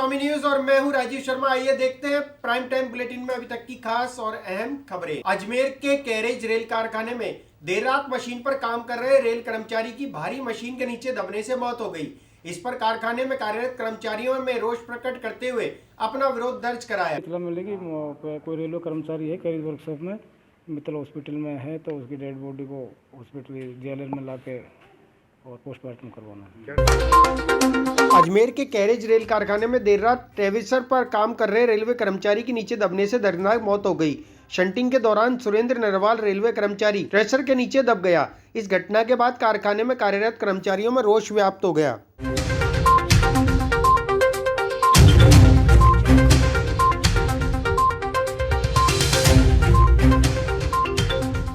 स्वामी news और मैं हूं राजीव शर्मा। आइए देखते हैं प्राइम टाइम बुलेटिन में अभी तक की खास और अहम खबरें। अजमेर के कैरेज रेल कारखाने में देर रात मशीन पर काम कर रहे रेल कर्मचारी की भारी मशीन के नीचे दबने से मौत हो गई। इस पर कारखाने में कार्यरत कर्मचारियों में रोष प्रकट करते हुए अपना विरोध दर्ज कराया। इतला मिले कि कोई रेलवे कर्मचारी है कैरेज वर्कशॉप में मित्तल हॉस्पिटल में है, तो उसकी डेड बॉडी को हॉस्पिटल जेएलएल में लाके और पोस्टमार्टम करवाना है। अजमेर के कैरेज रेल कारखाने में देर रात ट्रेविसर पर काम कर रहे रेलवे कर्मचारी के नीचे दबने से दर्दनाक मौत हो गई। शंटिंग के दौरान सुरेंद्र नरवाल रेलवे कर्मचारी ट्रेसर के नीचे दब गया। इस घटना के बाद कारखाने में कार्यरत कर्मचारियों में रोष व्याप्त हो गया।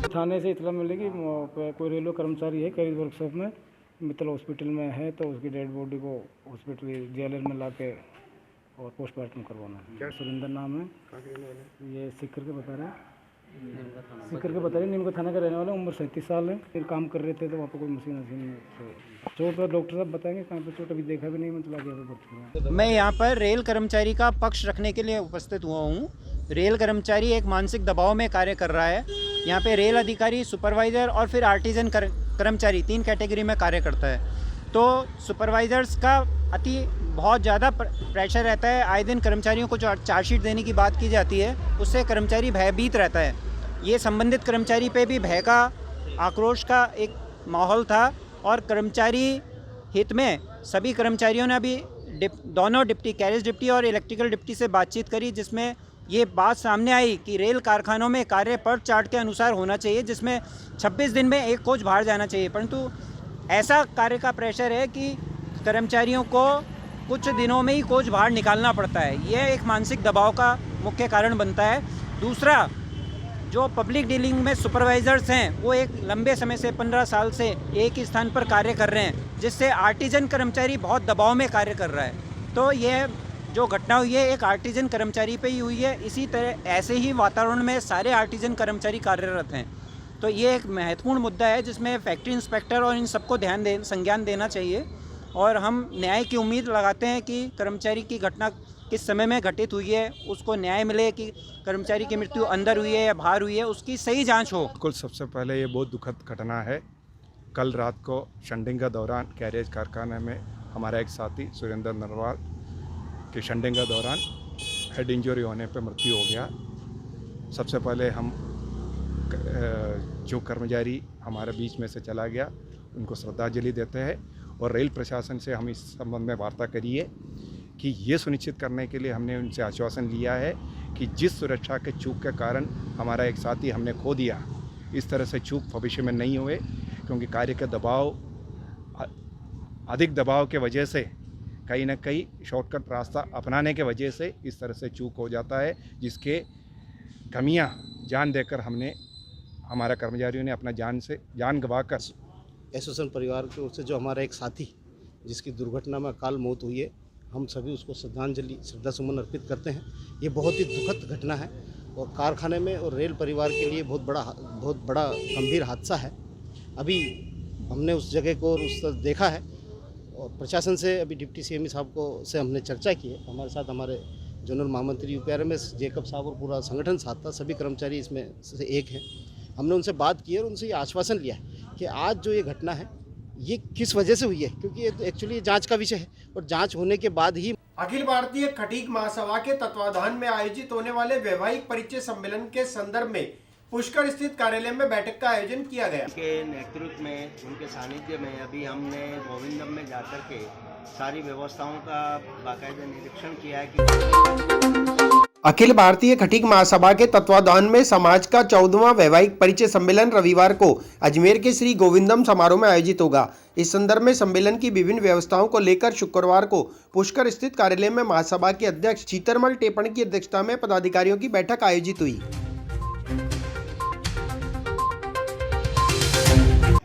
थाने से इतला मिले कि कोई रेलवे कर्मचारी है कैरेज वर्कशॉप में मित्तल हॉस्पिटल में है, तो उसकी डेड बॉडी को हॉस्पिटल जेएलएल में लाके और पोस्टमार्टम करवाना है। क्या सुरेंद्र नाम है, ये सिक्कर के बता रहे हैं, नीम का थाना का रहने वाला, उम्र 37 साल है। फिर काम कर रहे थे तो वहाँ पर कोई मशीन चोट पर डॉक्टर साहब बताएंगे कहाँ पर चोट, अभी देखा भी नहीं, मतलब मैं यहाँ पर रेल कर्मचारी का पक्ष रखने के लिए उपस्थित हुआ हूँ। रेल कर्मचारी एक मानसिक दबाव में कार्य कर रहा है। यहाँ पे रेल अधिकारी, सुपरवाइज़र और फिर आर्टिजन कर्मचारी 3 कैटेगरी में कार्य करता है। तो सुपरवाइज़र्स का बहुत ज़्यादा प्रेशर रहता है। आए दिन कर्मचारियों को जो चार्जशीट देने की बात की जाती है उससे कर्मचारी भयभीत रहता है। ये संबंधित कर्मचारी पे भी भय का, आक्रोश का एक माहौल था और कर्मचारी हित में सभी कर्मचारियों ने अभी दोनों डिप्टी, कैरेज डिप्टी और इलेक्ट्रिकल डिप्टी से बातचीत करी, जिसमें ये बात सामने आई कि रेल कारखानों में कार्य पर चार्ट के अनुसार होना चाहिए, जिसमें 26 दिन में एक कोच बाहर जाना चाहिए। परंतु ऐसा कार्य का प्रेशर है कि कर्मचारियों को कुछ दिनों में ही कोच बाहर निकालना पड़ता है। यह एक मानसिक दबाव का मुख्य कारण बनता है। दूसरा, जो पब्लिक डीलिंग में सुपरवाइज़र्स हैं वो एक लंबे समय से 15 साल से एक ही स्थान पर कार्य कर रहे हैं, जिससे आर्टिजन कर्मचारी बहुत दबाव में कार्य कर रहा है। तो यह जो घटना हुई है एक आर्टिजन कर्मचारी पे ही हुई है। इसी तरह ऐसे ही वातावरण में सारे आर्टिजन कर्मचारी कार्यरत हैं। तो ये एक महत्वपूर्ण मुद्दा है जिसमें फैक्ट्री इंस्पेक्टर और इन सबको संज्ञान देना चाहिए। और हम न्याय की उम्मीद लगाते हैं कि कर्मचारी की घटना किस समय में घटित हुई है उसको न्याय मिले, कि कर्मचारी की मृत्यु अंदर हुई है या बाहर हुई है, उसकी सही जांच हो। बिल्कुल, सबसे पहले ये बहुत दुखद घटना है। कल रात को शंटिंग के दौरान कैरेज कारखाने में हमारा एक साथी सुरेंद्र नरवाल के शंटिंग के दौरान हेड इंजरी होने पर मृत्यु हो गया। सबसे पहले हम जो कर्मचारी हमारे बीच में से चला गया उनको श्रद्धांजलि देते हैं और रेल प्रशासन से हम इस संबंध में वार्ता करी है कि ये सुनिश्चित करने के लिए हमने उनसे आश्वासन लिया है कि जिस सुरक्षा के चूक के कारण हमारा एक साथी हमने खो दिया, इस तरह से चूक भविष्य में नहीं हुए, क्योंकि कार्य का दबाव, अधिक दबाव के वजह से कहीं ना कहीं शॉर्टकट रास्ता अपनाने के वजह से इस तरह से चूक हो जाता है, जिसके कमियां जान देकर हमारा कर्मचारियों ने अपना जान गंवाकर एसोसिएशन परिवार की ओर से जो हमारा एक साथी जिसकी दुर्घटना में अकाल मौत हुई है, हम सभी उसको श्रद्धा सुमन अर्पित करते हैं। ये बहुत ही दुखद घटना है और कारखाने में और रेल परिवार के लिए बहुत बड़ा गंभीर हादसा है। अभी हमने उस जगह को और उस तरह देखा है और प्रशासन से अभी डिप्टी सीएमई साहब से हमने चर्चा की है। हमारे साथ हमारे जनरल महामंत्री यूपीआरएमएस जेकब साहब और पूरा संगठन साथ था, सभी कर्मचारी इसमें से एक हैं। हमने उनसे बात की और उनसे ये आश्वासन लिया है कि आज जो ये घटना है ये किस वजह से हुई है, क्योंकि ये तो एक्चुअली जांच का विषय है और जांच होने के बाद ही। अखिल भारतीय खटीक महासभा के तत्वाधान में आयोजित होने वाले वैवाहिक परिचय सम्मेलन के संदर्भ में पुष्कर स्थित कार्यालय में बैठक का आयोजन किया गया। उनके नेतृत्व में, उनके सानिध्य में अभी हमने गोविंदम में जाकर के सारी व्यवस्थाओं का बाकायदा निरीक्षण किया है कि अखिल भारतीय खटीक महासभा के तत्वाधान में समाज का 14वां वैवाहिक परिचय सम्मेलन रविवार को अजमेर के श्री गोविंदम समारोह में आयोजित होगा। इस संदर्भ में सम्मेलन की विभिन्न व्यवस्थाओं को लेकर शुक्रवार को पुष्कर स्थित कार्यालय में महासभा के अध्यक्ष चीतरमल टेपण की अध्यक्षता में पदाधिकारियों की बैठक आयोजित हुई।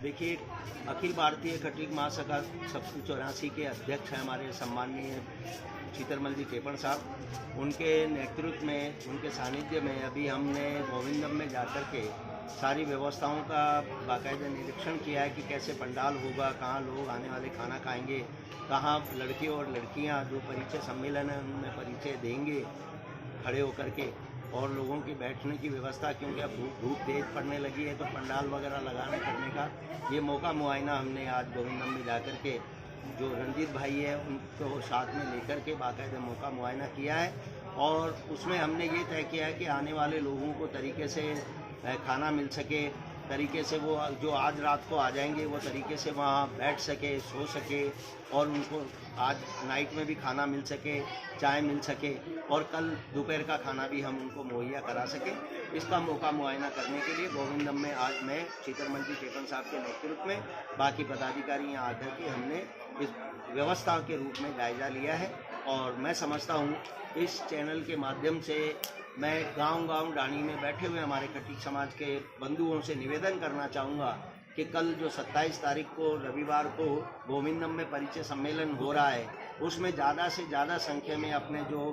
देखिए, अखिल भारतीय खटीक महासभा 784 के अध्यक्ष हैं हमारे सम्माननीय चीतरमल जी टेपण साहब। उनके नेतृत्व में, उनके सानिध्य में अभी हमने गोविंदम में जाकर के सारी व्यवस्थाओं का बाकायदा निरीक्षण किया है कि कैसे पंडाल होगा, कहाँ लोग आने वाले खाना खाएंगे, कहाँ लड़के और लड़कियाँ जो परिचय सम्मेलन है उनमें परिचय देंगे खड़े होकर के, और लोगों की बैठने की व्यवस्था, क्योंकि अब धूप तेज पड़ने लगी है तो पंडाल वगैरह लगाने करने का ये मौका मुआयना हमने आज गोविंदम में जाकर के जो रंजीत भाई है उनको साथ में लेकर के बाकायदा मौका मुआयना किया है। और उसमें हमने ये तय किया है कि आने वाले लोगों को तरीके से खाना मिल सके, तरीके से वो जो आज रात को आ जाएंगे वो तरीके से वहाँ बैठ सके, सो सके, और उनको आज नाइट में भी खाना मिल सके, चाय मिल सके, और कल दोपहर का खाना भी हम उनको मुहैया करा सकें। इसका मौका मुआयना करने के लिए गोविंदम में आज मैं शीतरमल टेकन साहब के नेतृत्व में बाकी पदाधिकारी यहाँ आकर के हमने इस व्यवस्था के रूप में जायजा लिया है। और मैं समझता हूँ इस चैनल के माध्यम से मैं गांव-गांव डाणी में बैठे हुए हमारे खटीक समाज के बंधुओं से निवेदन करना चाहूँगा कि कल जो 27 तारीख को रविवार को गोविंदम में परिचय सम्मेलन हो रहा है उसमें ज़्यादा से ज़्यादा संख्या में अपने जो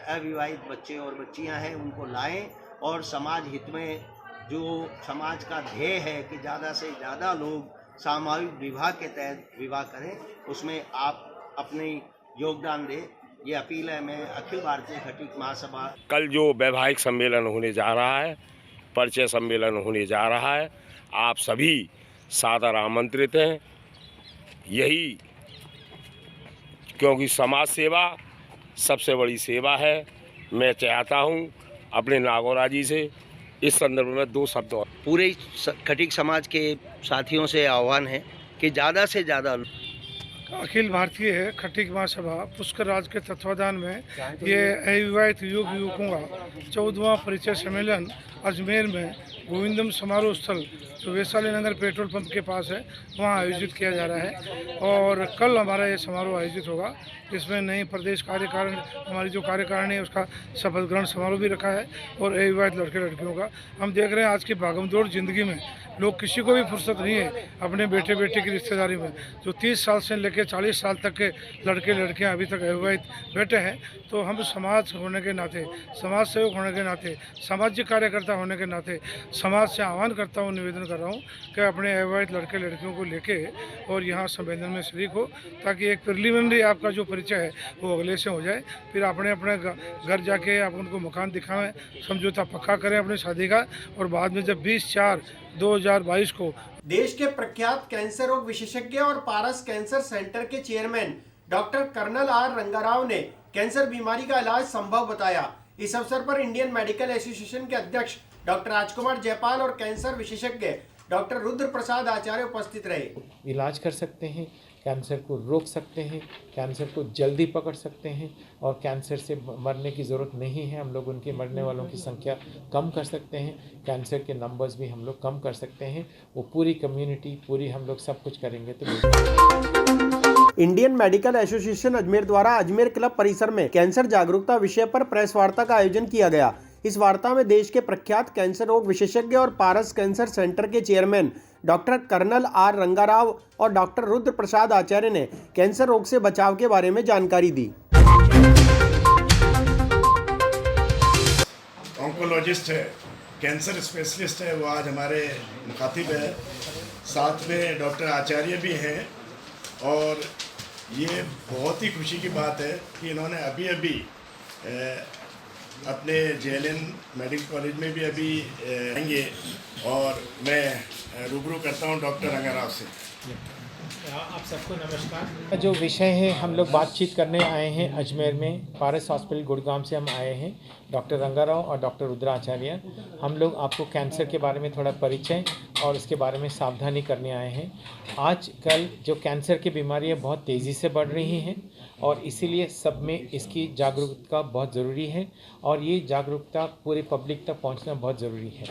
अविवाहित बच्चे और बच्चियां हैं उनको लाएं, और समाज हित में जो समाज का ध्येय है कि ज़्यादा से ज़्यादा लोग सामूहिक विवाह के तहत विवाह करें, उसमें आप अपनी योगदान दें। ये अपील है मैं अखिल भारतीय खटीक महासभा। कल जो वैवाहिक सम्मेलन होने जा रहा है, परिचय सम्मेलन होने जा रहा है, आप सभी सादर आमंत्रित हैं। यही क्योंकि समाज सेवा सबसे बड़ी सेवा है। मैं चाहता हूँ अपने नागौरा जी से इस संदर्भ में 2 शब्द और। पूरे खटीक समाज के साथियों से आह्वान है कि ज़्यादा से ज़्यादा अखिल भारतीय खटीक महासभा पुष्कर राज के तत्वाधान में ये अविवाहित युवक युवकों का 14वां परिचय सम्मेलन अजमेर में गोविंदम समारोह स्थल जो वैशाली नगर पेट्रोल पंप के पास है वहाँ आयोजित किया जा रहा है। और कल हमारा ये समारोह आयोजित होगा, इसमें नई प्रदेश कार्यकारिणी हमारी जो कार्यकारिणी है उसका शपथ ग्रहण समारोह भी रखा है, और अविवाहित लड़के लड़कियों का। हम देख रहे हैं आज की भागमदौड़ ज़िंदगी में लोग किसी को भी फुर्सत नहीं है अपने बेटे बेटी की रिश्तेदारी में। जो 30 साल से लेकर 40 साल तक के लड़के लड़कियां अभी तक अविवाहित बैठे हैं, तो हम समाज होने के नाते, समाज सेवक होने के नाते, सामाजिक कार्यकर्ता होने के नाते समाज से आह्वान करता हूँ, निवेदन कर रहा हूँ कि अपने अविवाहित लड़के लड़कियों को लेके और यहाँ सम्मेलन में शरीक हो, ताकि एक प्रिलिमिनरी आपका जो परिचय है वो अगले से हो जाए। फिर अपने अपने घर जाके आप उनको मकान दिखाएं, समझौता पक्का करें अपनी शादी का, और बाद में जब 20/4/2022 को देश के प्रख्यात कैंसर रोग विशेषज्ञ और पारस कैंसर सेंटर के chairman doctor colonel R Rangarao ने कैंसर बीमारी का इलाज संभव बताया। इस अवसर पर इंडियन मेडिकल एसोसिएशन के अध्यक्ष डॉक्टर राजकुमार जयपाल और कैंसर विशेषज्ञ डॉक्टर रुद्र प्रसाद आचार्य उपस्थित रहे। इलाज कर सकते हैं, कैंसर को रोक सकते हैं, कैंसर को जल्दी पकड़ सकते हैं, और कैंसर से मरने की ज़रूरत नहीं है। हम लोग उनके मरने वालों की संख्या कम कर सकते हैं, कैंसर के नंबर्स भी हम लोग कम कर सकते हैं। वो पूरी कम्युनिटी, पूरी हम लोग सब कुछ करेंगे तो। इंडियन मेडिकल एसोसिएशन अजमेर द्वारा अजमेर क्लब परिसर में कैंसर जागरूकता विषय पर प्रेस वार्ता का आयोजन किया गया। इस वार्ता में देश के प्रख्यात कैंसर रोग विशेषज्ञ और पारस कैंसर सेंटर के chairman doctor colonel R Rangarao और डॉक्टर रुद्र प्रसाद आचार्य ने कैंसर रोग से बचाव के बारे में जानकारी दी। ऑन्कोलॉजिस्ट है, कैंसर स्पेशलिस्ट है, वो आज हमारे मुखातिब है। साथ में डॉक्टर आचार्य भी हैं, और ये बहुत ही खुशी की बात है कि इन्होंने अभी अपने JLN मेडिकल कॉलेज में भी अभी आएंगे, और मैं रूबरू करता हूँ डॉक्टर रंगाराव से। आप सबको नमस्कार। जो विषय है हम लोग बातचीत करने आए हैं अजमेर में, पारस हॉस्पिटल गुड़गांव से हम आए हैं, डॉक्टर रंगाराव और डॉक्टर रुद्राचार्य। हम लोग आपको कैंसर के बारे में थोड़ा परिचय और उसके बारे में सावधानी करने आए हैं। आजकल जो कैंसर की बीमारियां बहुत तेज़ी से बढ़ रही हैं, और इसीलिए सब में इसकी जागरूकता बहुत ज़रूरी है, और ये जागरूकता पूरे पब्लिक तक पहुंचना बहुत ज़रूरी है।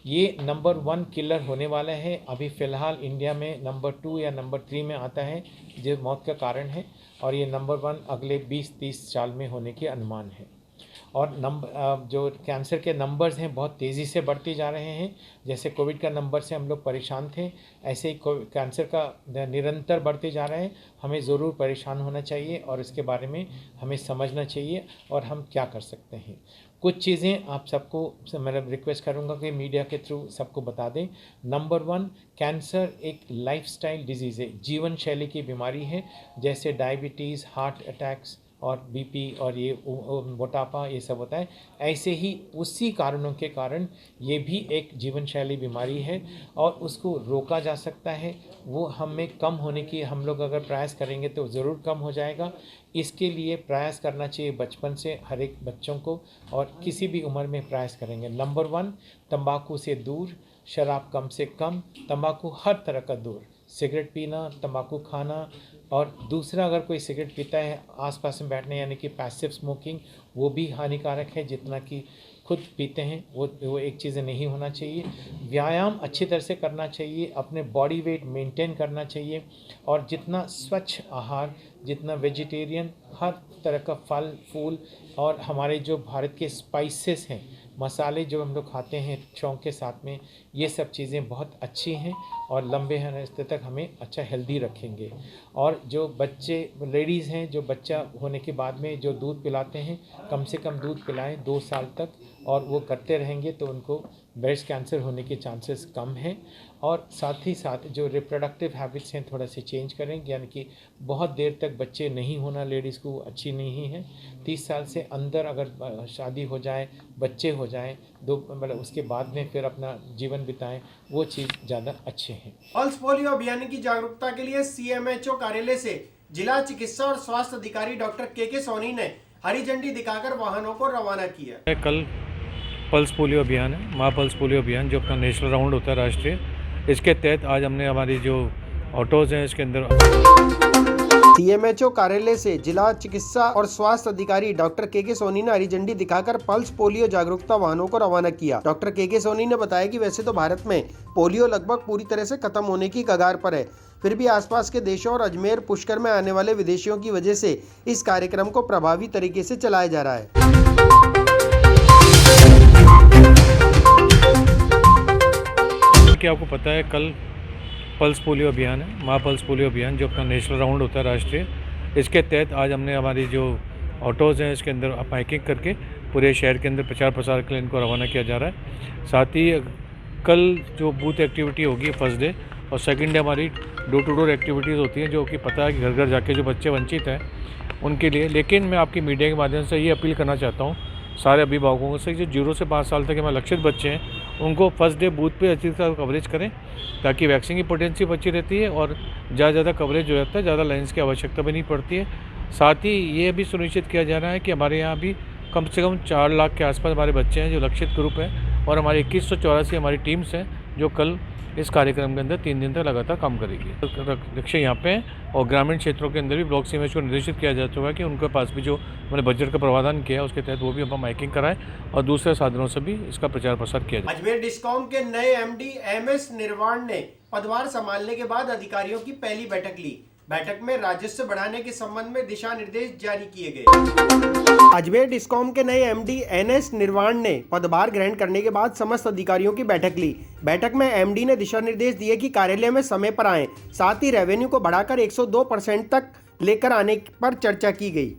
ये नंबर 1 किलर होने वाला है। अभी फ़िलहाल इंडिया में नंबर 2 या नंबर 3 में आता है जो मौत का कारण है, और ये नंबर 1 अगले 20-30 साल में होने के अनुमान है। और जो कैंसर के नंबर्स हैं बहुत तेज़ी से बढ़ते जा रहे हैं। जैसे कोविड का नंबर से हम लोग परेशान थे, ऐसे ही कैंसर का निरंतर बढ़ते जा रहे हैं। हमें ज़रूर परेशान होना चाहिए और इसके बारे में हमें समझना चाहिए और हम क्या कर सकते हैं। कुछ चीज़ें आप सबको मैं रिक्वेस्ट करूंगा कि मीडिया के थ्रू सबको बता दें। नंबर 1, कैंसर एक लाइफस्टाइल डिजीज़ है, जीवन शैली की बीमारी है। जैसे डायबिटीज़, हार्ट अटैक्स और बीपी और ये मोटापा ये सब होता है, ऐसे ही उसी कारणों के कारण ये भी एक जीवन शैली बीमारी है और उसको रोका जा सकता है। वो हमें कम होने की हम लोग अगर प्रयास करेंगे तो ज़रूर कम हो जाएगा। इसके लिए प्रयास करना चाहिए बचपन से हर एक बच्चों को और किसी भी उम्र में प्रयास करेंगे। नंबर 1, तंबाकू से दूर, शराब कम से कम, तंबाकू हर तरह का दूर, सिगरेट पीना, तंबाकू खाना। और दूसरा, अगर कोई सिगरेट पीता है आसपास में बैठने यानी कि पैसिव स्मोकिंग, वो भी हानिकारक है। जितना कि खुद पीते हैं वो एक चीज़ नहीं होना चाहिए। व्यायाम अच्छी तरह से करना चाहिए, अपने बॉडी वेट मेंटेन करना चाहिए और जितना स्वच्छ आहार, जितना वेजिटेरियन, हर तरह का फल फूल और हमारे जो भारत के स्पाइसेस हैं, मसाले जो हम लोग खाते हैं शौक के साथ में, ये सब चीज़ें बहुत अच्छी हैं और लंबे रास्ते तक हमें अच्छा हेल्दी रखेंगे। और जो बच्चे लेडीज़ हैं जो बच्चा होने के बाद में जो दूध पिलाते हैं, कम से कम दूध पिलाएं 2 साल तक, और वो करते रहेंगे तो उनको ब्रेस्ट कैंसर होने के चांसेस कम हैं। और साथ ही साथ जो रिप्रोडक्टिव हैबिट्स हैं थोड़ा सा चेंज करें, यानी कि बहुत देर तक बच्चे नहीं होना लेडीज़ को अच्छी नहीं है। 30 साल से अंदर अगर शादी हो जाए, बच्चे हो जाएं, मतलब उसके बाद में फिर अपना जीवन बिताएं, वो चीज़ ज़्यादा अच्छे हैं। पल्स पोलियो अभियान की जागरूकता के लिए CMHO कार्यालय से जिला चिकित्सा और स्वास्थ्य अधिकारी डॉक्टर के सोनी ने हरी झंडी दिखाकर वाहनों को रवाना किया। कल पल्स पोलियो अभियान है, माँ पल्स पोलियो अभियान, जो अपना नेशनल राउंड होता है राष्ट्रीय, इसके तहत आज हमने हमारी जो ऑटोज़ हैं इसके अंदर CMHO कार्यालय से जिला चिकित्सा और स्वास्थ्य अधिकारी डॉक्टर के सोनी ने हरी झंडी दिखाकर पल्स पोलियो जागरूकता वाहनों को रवाना किया। डॉक्टर के सोनी ने बताया कि वैसे तो भारत में पोलियो लगभग पूरी तरह से खत्म होने की कगार पर है, फिर भी आसपास के देशों और अजमेर पुष्कर में आने वाले विदेशियों की वजह से इस कार्यक्रम को प्रभावी तरीके से चलाया जा रहा है। क्या आपको पता है कल पल्स पोलियो अभियान है, माँ पल्स पोलियो अभियान, जो अपना नेशनल राउंड होता है राष्ट्रीय, इसके तहत आज हमने हमारी जो ऑटोज़ हैं इसके अंदर बाइकिंग करके पूरे शहर के अंदर प्रचार प्रसार के लिए इनको रवाना किया जा रहा है। साथ ही कल जो बूथ एक्टिविटी होगी फर्स्ट डे, और सेकंड डे हमारी डोर टू डोर एक्टिविटीज़ होती हैं, जो कि पता है कि घर घर जाके जो बच्चे वंचित हैं उनके लिए। लेकिन मैं आपकी मीडिया के माध्यम से ये अपील करना चाहता हूँ सारे अभिभावकों से, जो 0 से 5 साल तक हमारे लक्षित बच्चे हैं उनको फर्स्ट डे बूथ पे अच्छी तरह कवरेज करें, ताकि वैक्सीन की पोटेंसी अच्छी रहती है और ज़्यादा कवरेज जो रहता है, ज़्यादा लाइन्स की आवश्यकता भी नहीं पड़ती है। साथ ही ये भी सुनिश्चित किया जा रहा है कि हमारे यहाँ भी कम से कम 4 लाख के आसपास हमारे बच्चे हैं जो लक्षित ग्रुप हैं, और हमारी 2184 हमारी टीम्स हैं जो कल इस कार्यक्रम के अंदर 3 दिन तक लगातार काम करेगी। लक्ष्य यहाँ पे हैं और ग्रामीण क्षेत्रों के अंदर भी ब्लॉक CMHO को निर्देशित किया जा चुका है कि उनके पास भी जो मैंने बजट का प्रावधान किया है उसके तहत वो भी हम माइकिंग कराएं और दूसरे साधनों से भी इसका प्रचार प्रसार किया जाए। अजमेर डिस्कॉम के नए MD MS निर्वाण ने पदभार संभालने के बाद अधिकारियों की पहली बैठक ली। बैठक में राजस्व बढ़ाने के संबंध में दिशा निर्देश जारी किए गए। अजमेर डिस्कॉम के नए MD NS निर्वाण ने पदभार ग्रहण करने के बाद समस्त अधिकारियों की बैठक ली। बैठक में MD ने दिशा निर्देश दिए कि कार्यालय में समय पर आएं, साथ ही रेवेन्यू को बढ़ाकर 102% तक लेकर आने पर चर्चा की गई।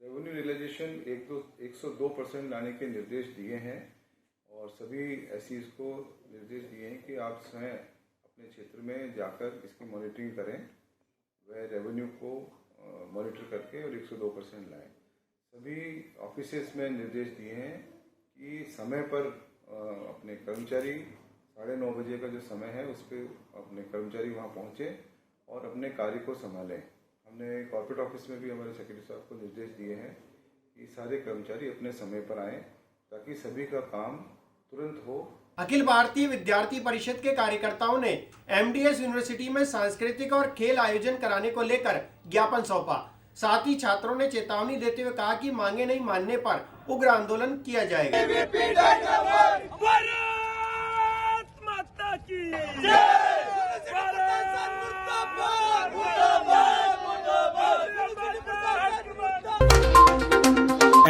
रेवेन्यू रियलाइजेशन 102% लाने के निर्देश दिए हैं और सभी SCs को निर्देश दिए हैं कि आप स्वयं अपने क्षेत्र में जाकर इसकी मॉनिटरिंग करें, वह रेवेन्यू को मॉनिटर करके और 102% लाएं। सभी ऑफिसेस में निर्देश दिए हैं कि समय पर अपने कर्मचारी 9:30 बजे का जो समय है उस पर अपने कर्मचारी वहां पहुंचे और अपने कार्य को संभालें। हमने कॉर्पोरेट ऑफिस में भी हमारे सेक्रेटरी साहब को निर्देश दिए हैं कि सारे कर्मचारी अपने समय पर आएँ ताकि सभी का काम तुरंत हो। अखिल भारतीय विद्यार्थी परिषद के कार्यकर्ताओं ने MDS यूनिवर्सिटी में सांस्कृतिक और खेल आयोजन कराने को लेकर ज्ञापन सौंपा। साथ ही छात्रों ने चेतावनी देते हुए कहा कि मांगे नहीं मानने पर उग्र आंदोलन किया जाएगा।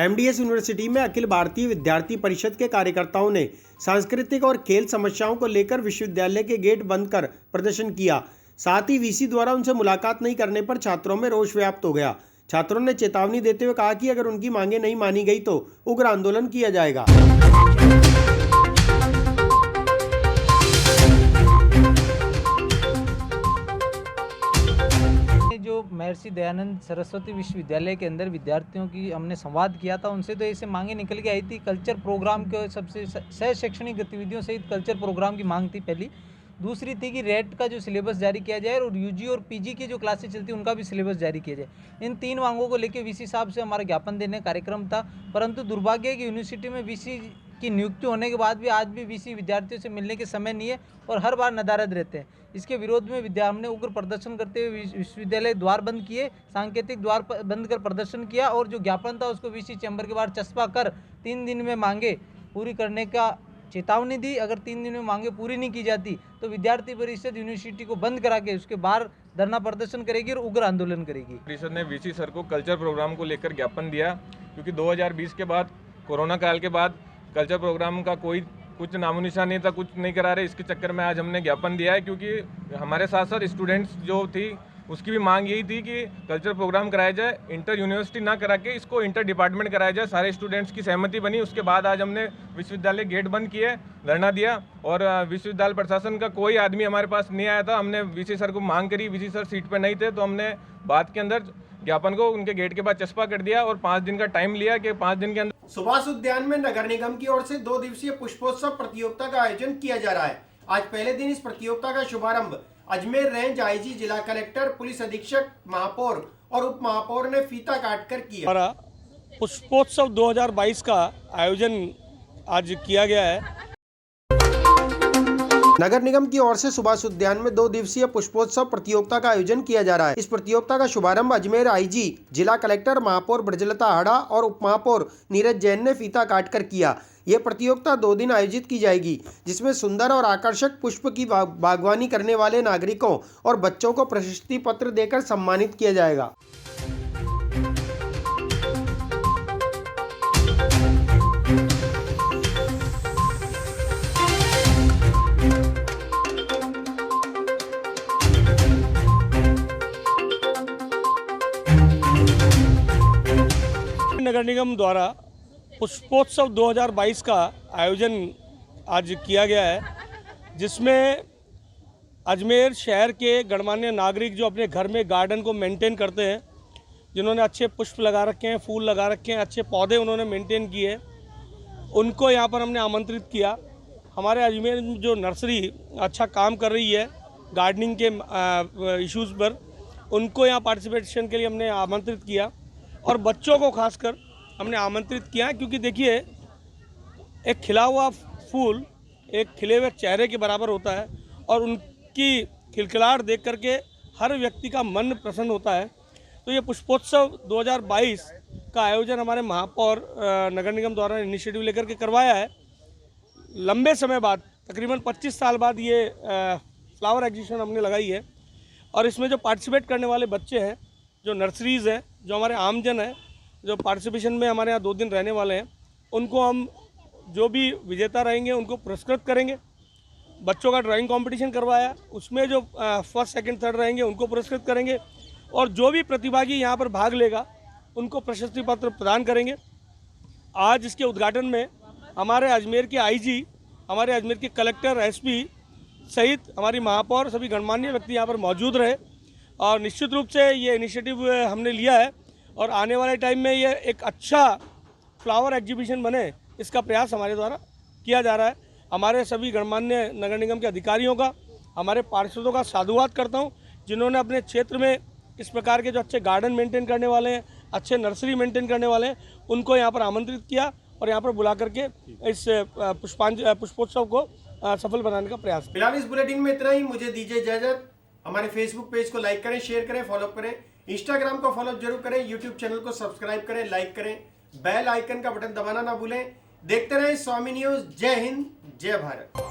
एमडीएस यूनिवर्सिटी में अखिल भारतीय विद्यार्थी परिषद के कार्यकर्ताओं ने सांस्कृतिक और खेल समस्याओं को लेकर विश्वविद्यालय के गेट बंद कर प्रदर्शन किया। साथ ही वीसी द्वारा उनसे मुलाकात नहीं करने पर छात्रों में रोष व्याप्त हो गया। छात्रों ने चेतावनी देते हुए कहा कि अगर उनकी मांगें नहीं मानी गई तो उग्र आंदोलन किया जाएगा। जो महर्षि दयानंद सरस्वती विश्वविद्यालय के अंदर विद्यार्थियों की हमने संवाद किया था, उनसे तो ऐसे मांगे निकल के आई थी। कल्चर प्रोग्राम के सबसे सह शैक्षणिक गतिविधियों सहित कल्चर प्रोग्राम की मांग थी पहली। दूसरी थी कि रेट का जो सिलेबस जारी किया जाए और यूजी और पीजी की जो क्लासेस चलती हैं उनका भी सिलेबस जारी किया जाए। इन 3 मांगों को लेकर वीसी साहब से हमारा ज्ञापन देने का कार्यक्रम था, परंतु दुर्भाग्य है कि यूनिवर्सिटी में वीसी की नियुक्ति होने के बाद भी आज भी वीसी विद्यार्थियों से मिलने के समय नहीं है और हर बार नदारद रहते हैं। इसके विरोध में हमने उग्र प्रदर्शन करते हुए विश्वविद्यालय द्वार बंद किए, सांकेतिक द्वार बंद कर प्रदर्शन किया और जो ज्ञापन था उसको वीसी चैम्बर के बाहर चस्पा कर 3 दिन में मांगे पूरी करने का चेतावनी दी। अगर 3 दिन में मांगे पूरी नहीं की जाती तो विद्यार्थी परिषद यूनिवर्सिटी को बंद करा के उसके बाहर धरना प्रदर्शन करेगी और उग्र आंदोलन करेगी। परिषद ने वीसी सर को कल्चर प्रोग्राम को लेकर ज्ञापन दिया, क्योंकि 2020 के बाद कोरोना काल के बाद कल्चर प्रोग्राम का कुछ नामो निशान नहीं था, कुछ नहीं करा रहे। इसके चक्कर में आज हमने ज्ञापन दिया है, क्योंकि हमारे साथ साथ स्टूडेंट्स जो थी उसकी भी मांग यही थी कि कल्चर प्रोग्राम कराया जाए, इंटर यूनिवर्सिटी ना करा के इसको इंटर डिपार्टमेंट कराया जाए। सारे स्टूडेंट्स की सहमति बनी। उसके बाद आज हमने विश्वविद्यालय गेट बंद किए, धरना दिया और विश्वविद्यालय प्रशासन का कोई आदमी हमारे पास नहीं आया था। हमने वीसी सर को मांग करी, वीसी सर सीट पर नहीं थे, तो हमने बात के अंदर ज्ञापन को उनके गेट के बाद चस्पा कर दिया और 5 दिन का टाइम लिया कि 5 दिन के अंदर। सुभाष उद्यान में नगर निगम की ओर से 2 दिवसीय पुष्पोत्सव प्रतियोगिता का आयोजन किया जा रहा है। आज पहले दिन इस प्रतियोगिता का शुभारंभ अजमेर रेंज आईजी, जिला कलेक्टर, पुलिस अधीक्षक, महापौर और उप महापौर ने फीता काटकर किया। पुष्पोत्सव 2022 का आयोजन आज किया गया है। नगर निगम की ओर से सुभाष उद्यान में 2 दिवसीय पुष्पोत्सव प्रतियोगिता का आयोजन किया जा रहा है। इस प्रतियोगिता का शुभारंभ अजमेर आईजी, जिला कलेक्टर, महापौर ब्रजलता हाड़ा और उप महापौर नीरज जैन ने फीता काटकर किया। यह प्रतियोगिता 2 दिन आयोजित की जाएगी, जिसमें सुंदर और आकर्षक पुष्प की बागवानी करने वाले नागरिकों और बच्चों को प्रशस्ति पत्र देकर सम्मानित किया जाएगा। नगर निगम द्वारा पुष्पोत्सव 2022 का आयोजन आज किया गया है, जिसमें अजमेर शहर के गणमान्य नागरिक जो अपने घर में गार्डन को मेंटेन करते हैं, जिन्होंने अच्छे पुष्प लगा रखे हैं, फूल लगा रखे हैं, अच्छे पौधे उन्होंने मेंटेन किए, उनको यहाँ पर हमने आमंत्रित किया। हमारे अजमेर में जो नर्सरी अच्छा काम कर रही है गार्डनिंग के इश्यूज़ पर, उनको यहाँ पार्टिसिपेशन के लिए हमने आमंत्रित किया और बच्चों को खासकर हमने आमंत्रित किया, क्योंकि देखिए एक खिला हुआ फूल एक खिले हुए चेहरे के बराबर होता है और उनकी खिलखिलाहट देख करके हर व्यक्ति का मन प्रसन्न होता है। तो ये पुष्पोत्सव 2022 का आयोजन हमारे महापौर नगर निगम द्वारा इनिशिएटिव लेकर के करवाया है। लंबे समय बाद, तकरीबन 25 साल बाद ये फ्लावर एग्जीबिशन हमने लगाई है और इसमें जो पार्टिसिपेट करने वाले बच्चे हैं, जो नर्सरीज़ हैं, जो हमारे आमजन हैं, जो पार्टिसिपेशन में हमारे यहाँ 2 दिन रहने वाले हैं, उनको हम जो भी विजेता रहेंगे उनको पुरस्कृत करेंगे। बच्चों का ड्राइंग कंपटीशन करवाया, उसमें जो फर्स्ट, सेकंड, थर्ड रहेंगे उनको पुरस्कृत करेंगे और जो भी प्रतिभागी यहाँ पर भाग लेगा उनको प्रशस्ति पत्र प्रदान करेंगे। आज इसके उद्घाटन में हमारे अजमेर के आईजी, हमारे अजमेर के कलेक्टर, एसपी सहित हमारी महापौर, सभी गणमान्य व्यक्ति यहाँ पर मौजूद रहे और निश्चित रूप से ये इनिशिएटिव हमने लिया है और आने वाले टाइम में ये एक अच्छा फ्लावर एग्जीबिशन बने, इसका प्रयास हमारे द्वारा किया जा रहा है। हमारे सभी गणमान्य नगर निगम के अधिकारियों का, हमारे पार्षदों का साधुवाद करता हूँ, जिन्होंने अपने क्षेत्र में इस प्रकार के जो अच्छे गार्डन मेंटेन करने वाले हैं, अच्छे नर्सरी मेंटेन करने वाले हैं, उनको यहाँ पर आमंत्रित किया और यहाँ पर बुला करके इस पुष्पोत्सव को सफल बनाने का प्रयास किया। फिलहाल इस बुलेटिन में इतना ही। मुझे दीजिए इजाजत। हमारे फेसबुक पेज को लाइक करें, शेयर करें, फॉलो करें, इंस्टाग्राम को फॉलो जरूर करें, यूट्यूब चैनल को सब्सक्राइब करें, लाइक करें, बेल आइकन का बटन दबाना ना भूलें। देखते रहें स्वामी न्यूज। जय हिंद, जय भारत।